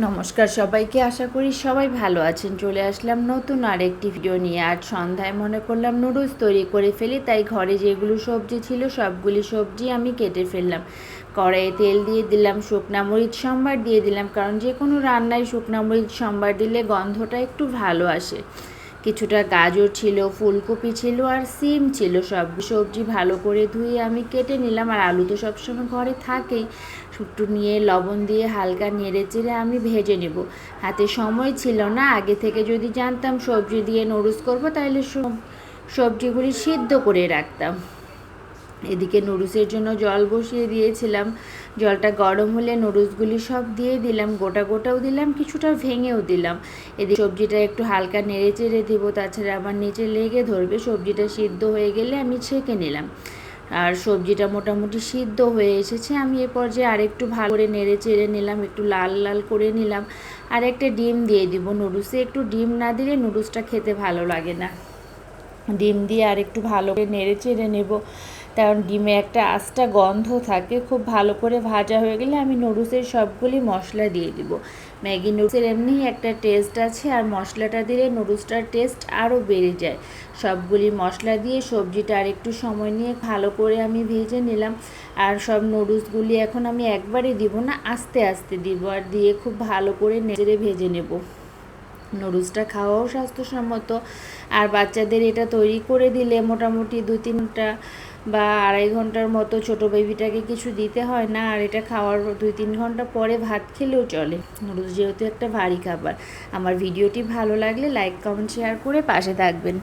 নমস্কার সবাইকে, আশা করি সবাই ভালো আছেন। চলে আসলাম নতুন আরেকটি ভিডিও নিয়ে। আজ সন্ধ্যায় মনে করলাম নুডলস তৈরি করে ফেলি, তাই ঘরে যেগুলো সবজি ছিল সবগুলি সবজি আমি কেটে ফেললাম। কড়াইয়ে তেল দিয়ে দিলাম, শুকনা মরিচ সম্বার দিয়ে দিলাম, কারণ যে কোনো রান্নায় শুকনা মরিচ সম্বার দিলে গন্ধটা একটু ভালো আসে। কিছুটা গাজর ছিল, ফুলকপি ছিল আর সিম ছিল। সব সবজি ভালো করে ধুয়ে আমি কেটে নিলাম। আর আলু তো সবসময় ঘরে থাকেই, একটু নিয়ে লবণ দিয়ে হালকা নেড়ে চেড়ে আমি ভেজে নেব। হাতে সময় ছিল না, আগে থেকে যদি জানতাম সবজি দিয়ে নুডলস করবো তাহলে সবজিগুলি সিদ্ধ করে রাখতাম। এদিকে নুডলসের জন্য জল বসিয়ে দিয়েছিলাম। জলটা গরম হলে নুডলসগুলি সব দিয়ে দিলাম, গোটা গোটাও দিলাম, কিছুটা ভেঙেও দিলাম। এদিকে সবজিটা একটু হালকা নেড়ে চেড়ে দেবো, তাছাড়া আবার নিচে লেগে ধরবে। সবজিটা সিদ্ধ হয়ে গেলে আমি ছেঁকে নিলাম। আর সবজিটা মোটামুটি সিদ্ধ হয়ে এসেছে। আমি এ পর্যায়ে আরেকটু ভালো করে নেড়ে চেড়ে নিলাম, একটু লাল লাল করে নিলাম। আর একটা ডিম দিয়ে দিব। নুডলসে একটু ডিম না দিলে নুডলসটা খেতে ভালো লাগে না। ডিম দিয়ে আর একটু ভালো করে নেড়ে চেড়ে নেব, কারণ ডিমে একটা আস্তা গন্ধ থাকে। খুব ভালো করে ভাজা হয়ে গেলে আমি নুডলসের সবগুলি মশলা দিয়ে দিব। ম্যাগি নুডলসের এমনি একটা টেস্ট আছে, আর মশলাটা দিলে নুডলসটার টেস্ট আরও বেড়ে যায়। সবগুলি মশলা দিয়ে সবজিটা আর একটু সময় নিয়ে ভালো করে আমি ভেজে নিলাম। আর সব নুডলসগুলি এখন আমি একবারে দিব না, আস্তে আস্তে দিব, আর দিয়ে খুব ভালো করে নেড়ে ভেজে নেব। নুডলসটা খাওয়াও স্বাস্থ্যসম্মত, আর বাচ্চাদের এটা তৈরি করে দিলে মোটামুটি 2-3 ঘন্টা বা 2.5 ঘন্টার মতো ছোটো বেবিটাকে কিছু দিতে হয় না। আর এটা খাওয়ার 2-3 ঘন্টা পরে ভাত খেলেও চলে। নুডলস যেহেতু একটা ভারী খাবার। আমার ভিডিওটি ভালো লাগলে লাইক, কমেন্ট, শেয়ার করে পাশে থাকবেন।